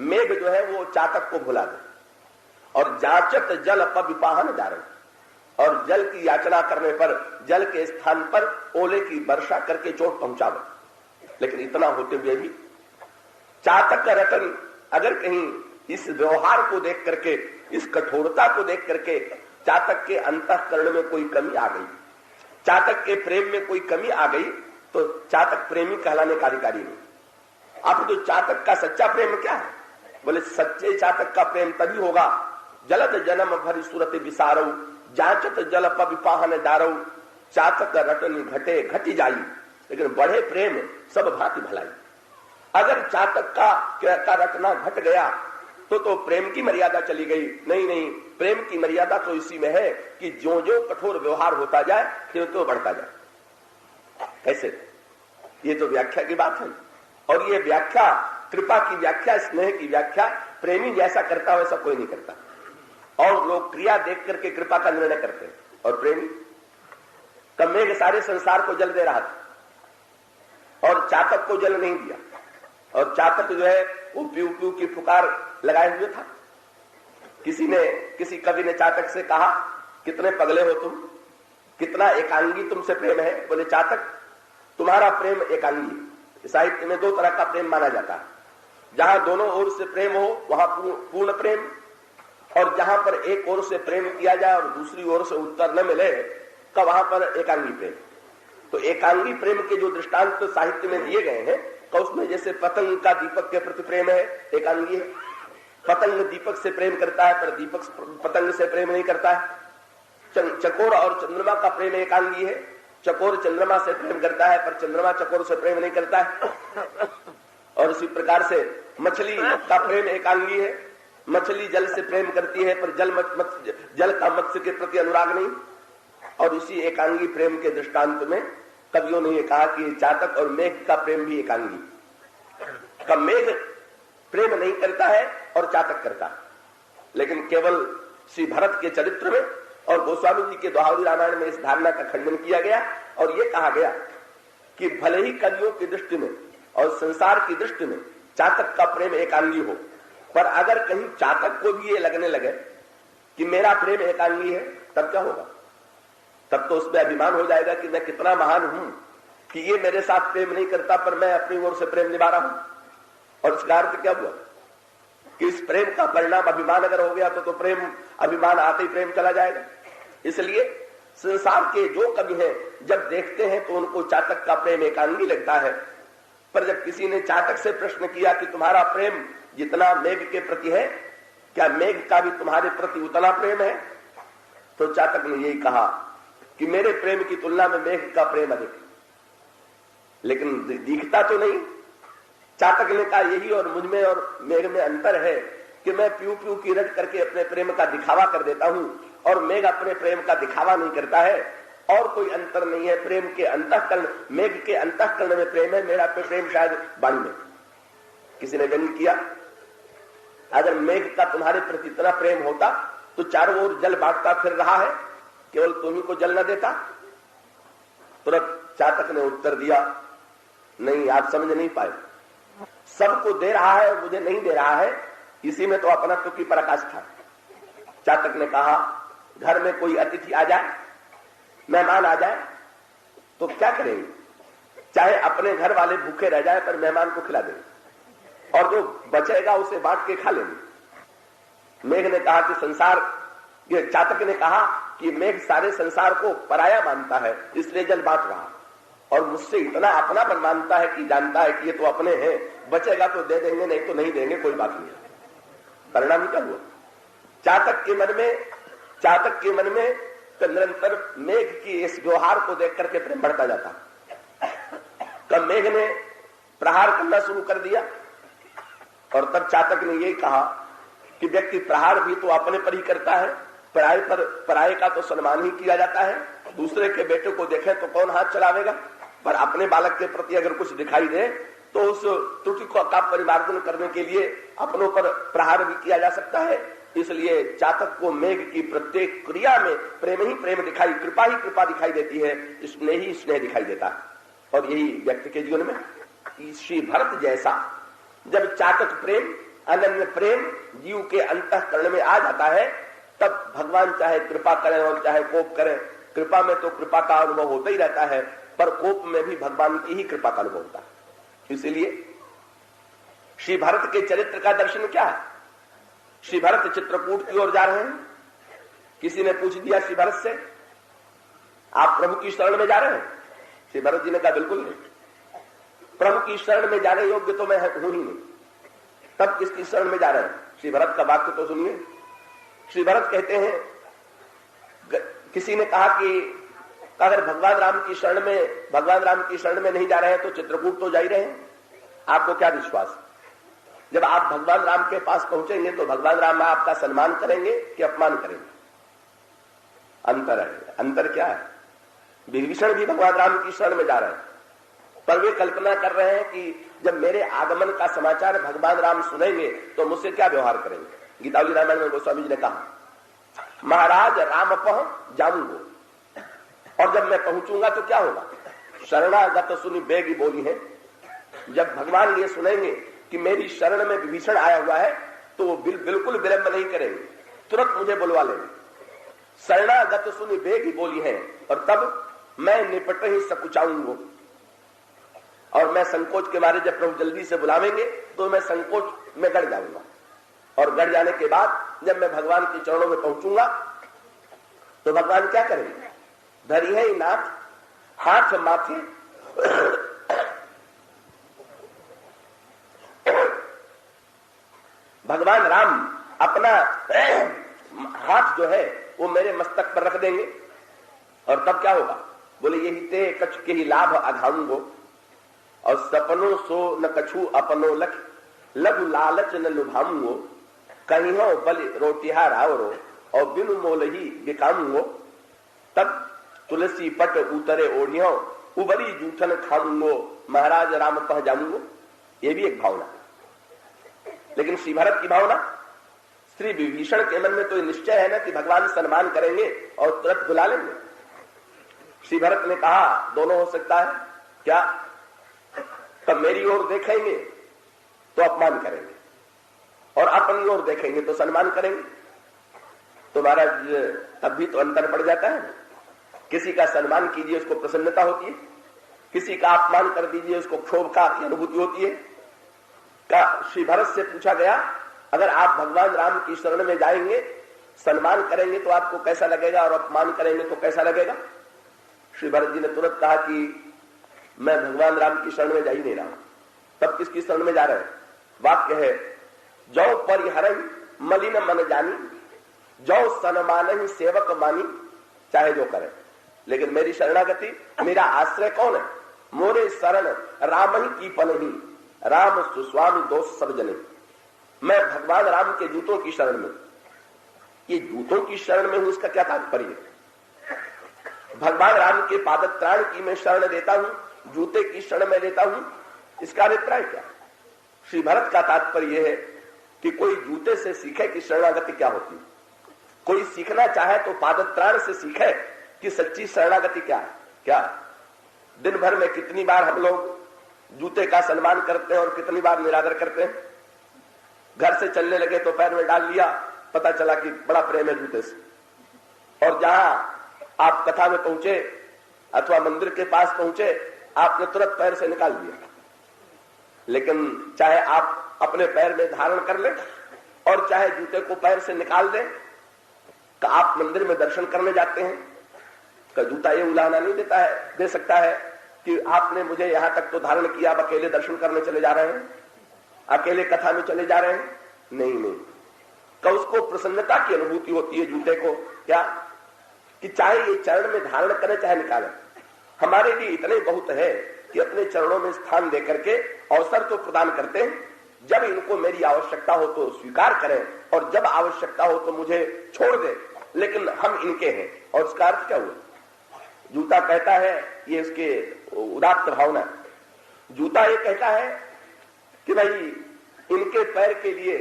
मेघ जो है वो चातक को भुला दे। और जाचत जल पविपाहन दारण, और जल की याचना करने पर जल के स्थान पर ओले की वर्षा करके चोट पहुंचावे। लेकिन इतना होते हुए भी चातक का रटन, अगर कहीं इस व्यवहार को देख करके, इस कठोरता को देख करके चातक के अंतःकरण में कोई कमी आ गई, चातक के प्रेम में कोई कमी आ गई, तो चातक प्रेमी कहलाने का अधिकारी नहीं। अब तो चातक का सच्चा प्रेम क्या है? बोले सच्चे चातक का प्रेम तभी होगा जलद जन्म भरी सूरत विसारऊ, जांचत जल पविपाहन दारऊ, चातक रटनी घटे घटी जाई, लेकिन बढ़े प्रेम सब भांति भलाई। अगर चातक का रटना घट गया तो प्रेम की मर्यादा चली गई। नहीं, प्रेम की मर्यादा तो इसी में है कि जो जो कठोर व्यवहार होता जाए तो बढ़ता जाए। कैसे? ये तो व्याख्या की बात है, और ये व्याख्या, कृपा की व्याख्या, स्नेह की व्याख्या प्रेमी जैसा करता वैसा कोई नहीं करता। और लोग क्रिया देख करके कृपा का निर्णय करते हैं, और प्रेमी का मेघ सारे संसार को जल दे रहा था और चातक को जल नहीं दिया। और चातक जो है वो प्यू प्यू की पुकार लगाए हुए था। किसी कवि ने चातक से कहा, कितने पगले हो तुम, कितना एकांगी तुमसे प्रेम है। बोले चातक तुम्हारा प्रेम एकांगी है। साहित्य में दो तरह का प्रेम माना जाता है, जहां दोनों ओर से प्रेम हो वहां पूर्ण प्रेम, और जहां पर एक ओर से प्रेम किया जाए और दूसरी ओर से उत्तर न मिले का वहां पर एकांगी प्रेम। तो एकांगी प्रेम के जो दृष्टांत तो साहित्य में दिए गए हैं, तो उसमें जैसे पतंग का दीपक के प्रति प्रेम है, एकांगी है। पतंग दीपक से प्रेम करता है पर दीपक पतंग से प्रेम नहीं करता है। चकोर और चंद्रमा का प्रेम एकांगी है, चकोर चंद्रमा से प्रेम करता है पर चंद्रमा चकोर से प्रेम नहीं करता है। और इसी प्रकार से मछली का प्रेम एकांगी है, मछली जल से प्रेम करती है पर जल का मत्स्य के प्रति अनुराग नहीं। और इसी एकांगी प्रेम के दृष्टांत में कवियों ने कहा कि चातक और मेघ का प्रेम भी एकांगी का, मेघ प्रेम नहीं करता है और चातक करता है। लेकिन केवल श्री भरत के चरित्र में और गोस्वामी जी के दोहावली रामायण में इस धारणा का खंडन किया गया और यह कहा गया कि भले ही कवियों की दृष्टि में और संसार की दृष्टि में चातक का प्रेम एकांगी हो, पर अगर कहीं चातक को भी ये लगने लगे कि मेरा प्रेम एकांगी है, तब क्या होगा? तब तो उसमें अभिमान हो जाएगा कि मैं कितना महान हूं कि ये मेरे साथ प्रेम नहीं करता पर मैं अपनी ओर से प्रेम निभा रहा हूं। और इसका अर्थ क्या हुआ कि इस प्रेम का परिणाम अभिमान अगर हो गया तो प्रेम, अभिमान आते ही प्रेम चला जाएगा। इसलिए संसार के जो कवि हैं जब देखते हैं तो उनको चातक का प्रेम एकांगी लगता है, पर जब किसी ने चातक से प्रश्न किया कि तुम्हारा प्रेम जितना मेघ के प्रति है, क्या मेघ का भी तुम्हारे प्रति उतना प्रेम है? तो चातक ने यही कहा कि मेरे प्रेम की तुलना में मेघ का प्रेम अधिक है। लेकिन दिखता तो नहीं। चातक ने कहा यही और मुझ में और मेघ में अंतर है कि मैं प्यू प्यू की रट करके अपने प्रेम का दिखावा कर देता हूं और मेघ अपने प्रेम का दिखावा नहीं करता है। और कोई अंतर नहीं है प्रेम के अंतःकरण, मेघ के अंतःकरण में प्रेम है, मेरा प्रेम शायद वाणी में। किसी ने व्यंग किया, अगर मेघ का तुम्हारे प्रति इतना प्रेम होता तो चारों ओर जल बांटता फिर रहा है, केवल तुम्ही को जल न देता। तुरंत चातक ने उत्तर दिया, नहीं आप समझ नहीं पाए, सबको दे रहा है मुझे नहीं दे रहा है, इसी में तो अपनत्व की पराकाष्ठा। चातक ने कहा घर में कोई अतिथि आ जाए, मेहमान आ जाए तो क्या करेंगे? चाहे अपने घर वाले भूखे रह जाए पर मेहमान को खिला देंगे और जो बचेगा उसे बांट के खा लेंगे। मेघ ने कहा कि संसार ये चातक ने कहा कि मेघ सारे संसार को पराया मानता है, इसलिए जल बांट रहा, और मुझसे इतना अपनापन मानता है कि जानता है कि ये तो अपने हैं, बचेगा तो दे देंगे, नहीं तो नहीं देंगे, कोई बात नहीं। परिणाम क्या हुआ? चातक के मन में तो निरंतर मेघ की इस व्यवहार को देख करके प्रेम बढ़ता जाता। तब मेघ ने प्रहार करना शुरू कर दिया, और तब चातक ने यही कहा कि व्यक्ति प्रहार भी तो अपने पर ही करता है, पराये का तो सम्मान ही किया जाता है। दूसरे के बेटे को देखे तो कौन हाथ चलावेगा, पर अपने बालक के प्रति अगर कुछ दिखाई दे तो उस त्रुटि का परिमार्जन करने के लिए अपनों पर प्रहार भी किया जा सकता है। इसलिए चातक को मेघ की प्रत्येक क्रिया में प्रेम ही प्रेम दिखाई, कृपा ही कृपा दिखाई देती है, स्नेह ही स्नेह दिखाई देता है। और यही व्यक्ति के जीवन में श्री भरत जैसा जब चातक प्रेम, अनन्य प्रेम जीव के अंतःकरण में आ जाता है, तब भगवान चाहे कृपा करें और चाहे कोप करें, कृपा में तो कृपा का अनुभव होता ही रहता है, पर कोप में भी भगवान की ही कृपा का अनुभव होता है। इसलिए श्री भरत के चरित्र का दर्शन क्या है? श्री भरत चित्रकूट की ओर जा रहे हैं। किसी ने पूछ दिया श्री भरत से, आप प्रभु की शरण में जा रहे हैं? श्री भरत जी ने कहा बिल्कुल नहीं, प्रभु की शरण में जाने योग्य तो मैं हूं ही नहीं, तब किसकी शरण में जा रहे हैं? श्री भरत का वाक्य तो सुनिए। श्री भरत कहते हैं, किसी ने कहा कि अगर भगवान राम की शरण में नहीं जा रहे हैं तो चित्रकूट तो जा ही रहे हैं। आपको क्या विश्वास? जब आप भगवान राम के पास पहुंचेंगे तो भगवान राम आपका सम्मान करेंगे कि अपमान करेंगे? अंतर है। अंतर क्या है? विभीषण भी भगवान राम की शरण में जा रहे हैं, पर वे कल्पना कर रहे हैं कि जब मेरे आगमन का समाचार भगवान राम सुनेंगे तो मुझसे क्या व्यवहार करेंगे। गीतावली रामायण में गोस्वामी जी ने कहा, महाराज राम पह जाऊंगो, और जब मैं पहुंचूंगा तो क्या होगा? शरणागत सुनी बेगी बोली है। जब भगवान ये सुनेंगे कि मेरी शरण में विभीषण आया हुआ है तो वो बिल्कुल विलंब नहीं करेंगे, तुरंत मुझे बुलवा लेंगे। शरणागत सुनी बेगी बोली है, और तब मैं निपट ही सकुचाऊंगो, और मैं संकोच के मारे जब प्रभु जल्दी से बुलावेंगे तो मैं संकोच में गड़ जाऊंगा, और गड़ जाने के बाद जब मैं भगवान के चरणों में पहुंचूंगा तो भगवान क्या करेंगे? धरी है नाथ हाथ माथे, भगवान राम अपना हाथ जो है वो मेरे मस्तक पर रख देंगे, और तब क्या होगा? बोले यही ते कछ के ही लाभ अघाऊंगो, और सपनों सो न कछु अपनो लख, लघु लालच न लुभाऊंगो, कहीं हो बलि रोटिहार आवरो, और बिनु मोल ही बिकाऊंगो, तब तुलसी पट उतरे ओढ़ियो, उबरी जूठन खाऊंगो, महाराज राम पह जाऊंगो। ये भी एक भावना। लेकिन श्री भरत की भावना, श्री विभीषण के मन में तो निश्चय है ना कि भगवान सम्मान करेंगे और तुरंत बुला लेंगे। श्री भरत ने कहा दोनों हो सकता है क्या? तब मेरी ओर देखेंगे तो अपमान करेंगे, और अपनी ओर देखेंगे तो सम्मान करेंगे। तो महाराज तब भी तो अंतर पड़ जाता है। किसी का सम्मान कीजिए उसको प्रसन्नता होती है, किसी का अपमान कर दीजिए उसको क्षोभ का अनुभूति होती है। का श्री भरत से पूछा गया, अगर आप भगवान राम की शरण में जाएंगे, सम्मान करेंगे तो आपको कैसा लगेगा, और अपमान करेंगे तो कैसा लगेगा? श्री भरत जी ने तुरंत कहा कि मैं भगवान राम की शरण में जा ही नहीं रहा। तब किसकी शरण में जा रहे हैं? वाक्य है, जौ परिहरहि मलिन मन जानी, जौ सनमान ही सेवक मानी, चाहे जो करे, लेकिन मेरी शरणागति, मेरा आश्रय कौन है? मोरे शरण राम ही की पनही, राम सुस्वामी दोष सब जने। मैं भगवान राम के जूतों की शरण में, ये जूतों की शरण में हूं, इसका क्या तात्पर्य? भगवान राम के पादत्राण की मैं शरण लेता हूं, जूते की शरण में लेता हूं, इसका अभिप्राय क्या? श्री भरत का तात्पर्य यह है कि कोई जूते से सीखे कि शरणागति क्या होती है। कोई सीखना चाहे तो पादत्राण से सीखे कि सच्ची शरणागति क्या है। क्या दिन भर में कितनी बार हम लोग जूते का सम्मान करते हैं और कितनी बार निरादर करते हैं। घर से चलने लगे तो पैर में डाल लिया, पता चला कि बड़ा प्रेम है जूते से, और जहां आप कथा में पहुंचे अथवा मंदिर के पास पहुंचे, आपने तुरंत पैर से निकाल दिया। लेकिन चाहे आप अपने पैर में धारण कर लें और चाहे जूते को पैर से निकाल दें, कि आप मंदिर में दर्शन करने जाते हैं, का जूता ये उलाहना नहीं दे सकता है कि आपने मुझे यहां तक तो धारण किया, आप अकेले दर्शन करने चले जा रहे हैं, अकेले कथा में चले जा रहे हैं। नहीं, का उसको प्रसन्नता की अनुभूति होती है जूते को, क्या कि चाहे ये चरण में धारण करें चाहे निकालें, हमारे लिए इतने बहुत है कि अपने चरणों में स्थान देकर के अवसर तो प्रदान करते हैं, जब इनको मेरी आवश्यकता हो तो स्वीकार करें और जब आवश्यकता हो तो मुझे छोड़ दें, लेकिन हम इनके हैं। और इसका अर्थ क्या हुआ? जूता कहता है, ये इसके उदात्त भावना, जूता ये कहता है कि भाई इनके पैर के लिए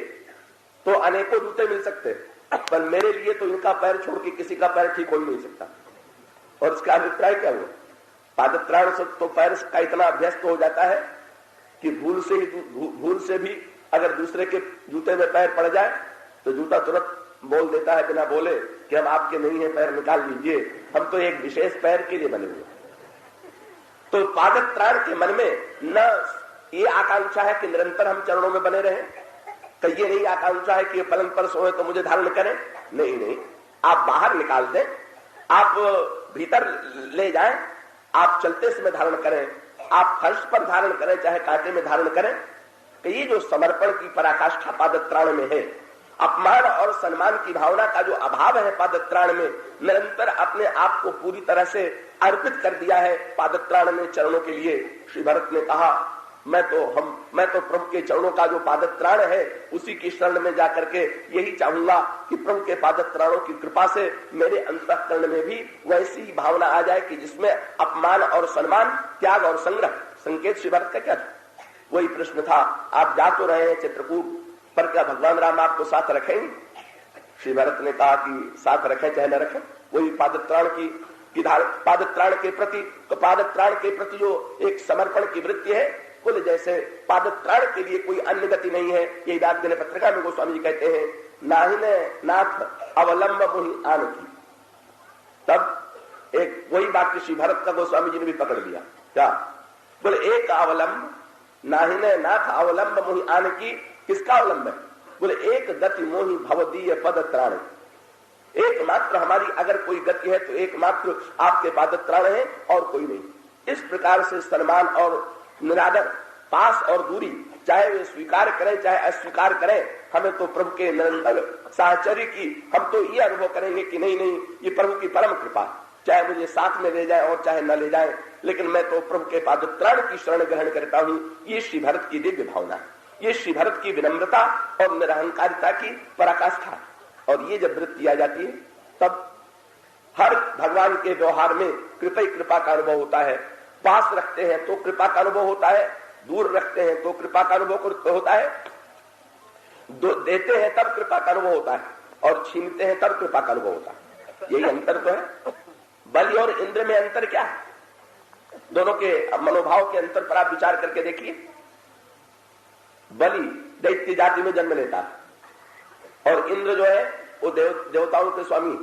तो अनेकों जूते मिल सकते हैं, पर मेरे लिए तो इनका पैर छोड़ के किसी का पैर ठीक हो ही नहीं सकता। और इसका अभिप्राय क्या हुआ? पादत्राण से तो पैर का इतना अभ्यस्त हो जाता है कि भूल से भी अगर दूसरे के जूते में पैर पड़ जाए तो जूता तुरंत बोल देता है बिना बोले कि हम आपके नहीं है, पैर निकाल लीजिए, हम तो एक विशेष पैर के लिए बने हुए। तो पादत्राण के मन में न ये आकांक्षा है कि निरंतर हम चरणों में बने रहें, तो ये नहीं आकांक्षा है कि ये पलंग पर सोए तो मुझे धारण करें। नहीं, आप बाहर निकाल दें, आप भीतर ले जाएं, आप चलते समय धारण करें, आप फर्श पर धारण करें चाहे कांटे में धारण करें। कि ये जो समर्पण की पराकाष्ठा पादत्राण में है, अपमान और सम्मान की भावना का जो अभाव है पादत्राण में, निरंतर अपने आप को पूरी तरह से अर्पित कर दिया है पादत्राण में चरणों के लिए। श्री भरत ने कहा मैं तो प्रभु के चरणों का जो पादत्राण है उसी की शरण में जाकर के यही चाहूंगा कि प्रभु के पादत्राणों की कृपा से मेरे अंतःकरण में भी वैसी भावना आ जाए कि जिसमें अपमान और सम्मान, त्याग और संग्रह। संकेत श्री भरत का क्या था? वही प्रश्न था, आप जा तो रहे हैं चित्रकूट, पर क्या भगवान राम आपको साथ रखेंगे? श्री भरत ने कहा कि साथ रखें चाहे न रखें, वही पादत्राण पादत्राण के प्रति जो एक समर्पण की वृत्ति है, बोले जैसे पादत्राण के लिए कोई अन्य गति नहीं है। ये बात देने पत्रिका में गोस्वामी जी कहते हैं, नाहिने नाथ अवलंब मुहि आन की। तब एक वही बात श्री भरत का गोस्वामी जी ने भी पकड़ लिया, क्या बोले? एक अवलंब, नाहिने नाथ अवलंब मुहि आन की, किसका अवलंब है? बोले एक गति मोहि भवदीय पदत्राण, एकमात्र हमारी अगर कोई गति है तो एकमात्र आपके पादत्राण है और कोई नहीं। इस प्रकार से सम्मान और निरादर, पास और दूरी, चाहे वे स्वीकार करें चाहे अस्वीकार करें, हमें तो प्रभु के निरंतर साहचर्य की हम तो ये अनुभव करेंगे कि नहीं ये प्रभु की परम कृपा, चाहे मुझे साथ में ले जाए और चाहे न ले जाए, लेकिन मैं तो प्रभु के पादत्राण की शरण ग्रहण करता हूं। ये श्री भरत की दिव्य भावना, ये श्री भरत की विनम्रता और निरहंकारिता की पराकाष्ठा। और ये जब वृत्ति आ जाती है तब हर भगवान के व्यवहार में कृपा का अनुभव होता है। पास रखते हैं तो कृपा का अनुभव होता है, दूर रखते हैं तो कृपा का अनुभव होता है, देते हैं तब कृपा का अनुभव होता है और छीनते हैं तब कृपा का अनुभव होता है। यही अंतर तो है। बलि और इंद्र में अंतर क्या है? दोनों के मनोभाव के अंतर पर आप विचार करके देखिए। बलि दैत्य जाति में जन्म लेता है और इंद्र जो है वो देवताओं के स्वामी।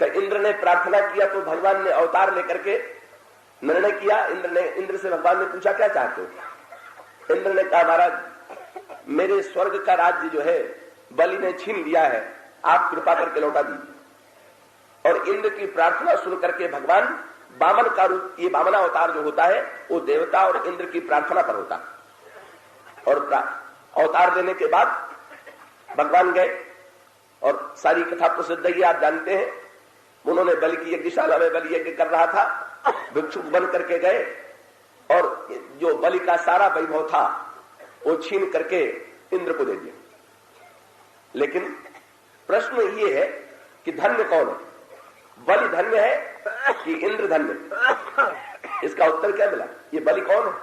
इंद्र ने प्रार्थना किया तो भगवान ने अवतार लेकर के निर्णय किया। इंद्र से भगवान ने पूछा क्या चाहते हो? इंद्र ने कहा महाराज मेरे स्वर्ग का राज्य जो है बलि ने छीन लिया है, आप कृपा करके लौटा दीजिए। और इंद्र की प्रार्थना सुन करके भगवान वामन का रूप, ये वामन अवतार जो होता है वो देवता और इंद्र की प्रार्थना पर होता है। और अवतार देने के बाद भगवान गए और सारी कथा प्रसिद्ध है, आप जानते हैं। उन्होंने बलि की यज्ञशाला में बलि यज्ञ कर रहा था, भिक्षुक बन करके गए और जो बलि का सारा वैभव था वो छीन करके इंद्र को दे दिया। लेकिन प्रश्न ये है कि धन्य कौन है? बलि धन्य है कि इंद्र धन्य? इसका उत्तर क्या मिला? ये बलि कौन है?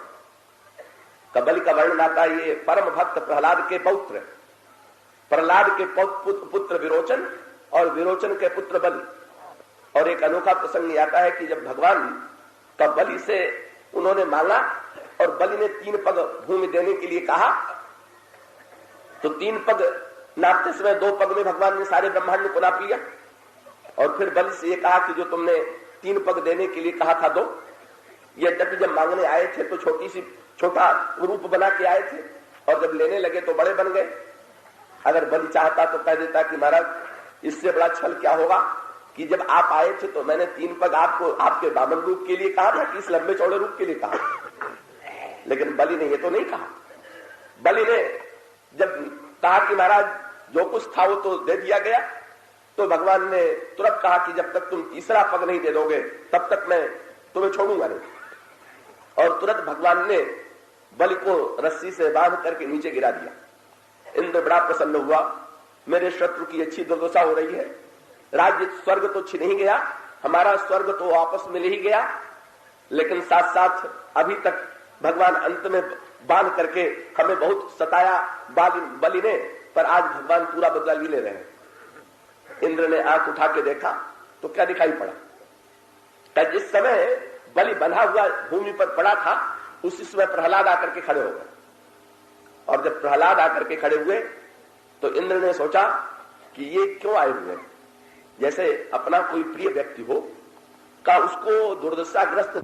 का बलि का वर्णन आता है, ये परम भक्त प्रहलाद के पौत्र, प्रहलाद के पुत्र विरोचन और विरोचन के पुत्र बलि। और एक अनोखा प्रसंग आता है कि जब भगवान का बलि से उन्होंने मांगा और बलि ने 3 पग भूमि देने के लिए कहा, तो 3 पग नापते समय 2 पग में भगवान ने सारे ब्रह्मांड को नाप लिया। और फिर बलि से ये कहा कि जो तुमने 3 पग देने के लिए कहा था दो। यद्यपि जब मांगने आए थे तो छोटा रूप बना के आए थे और जब लेने लगे तो बड़े बन गए। अगर बलि चाहता तो कह देता कि महाराज इससे बड़ा छल क्या होगा कि जब आप आए थे तो मैंने 3 पग आपको आपके बामन रूप के लिए कहा था कि इस लंबे चौड़े रूप के लिए कहा। लेकिन बलि ने ये तो नहीं कहा। बलि ने जब कहा कि महाराज जो कुछ था वो तो दे दिया गया, तो भगवान ने तुरंत कहा कि जब तक तुम तीसरा पग नहीं दे दोगे तब तक मैं तुम्हें छोड़ूंगा नहीं। और तुरंत भगवान ने बलि को रस्सी से बांध करके नीचे गिरा दिया। इंद्र बड़ा प्रसन्न हुआ, मेरे शत्रु की अच्छी दुर्दशा हो रही है, राज्य स्वर्ग तो छिन ही गया, हमारा स्वर्ग तो वापस मिल ही गया, लेकिन साथ साथ अभी तक भगवान अंत में बांध करके हमें बहुत सताया बलि ने, पर आज भगवान पूरा बदला भी ले रहे हैं। इंद्र ने आंख उठा के देखा तो क्या दिखाई पड़ा, जिस समय बलि बंधा हुआ भूमि पर पड़ा था उसी समय प्रहलाद आकर के खड़े हो गए। और जब प्रहलाद आकर के खड़े हुए तो इंद्र ने सोचा कि ये क्यों आए हुए हैं, जैसे अपना कोई प्रिय व्यक्ति हो का उसको दुर्दशाग्रस्त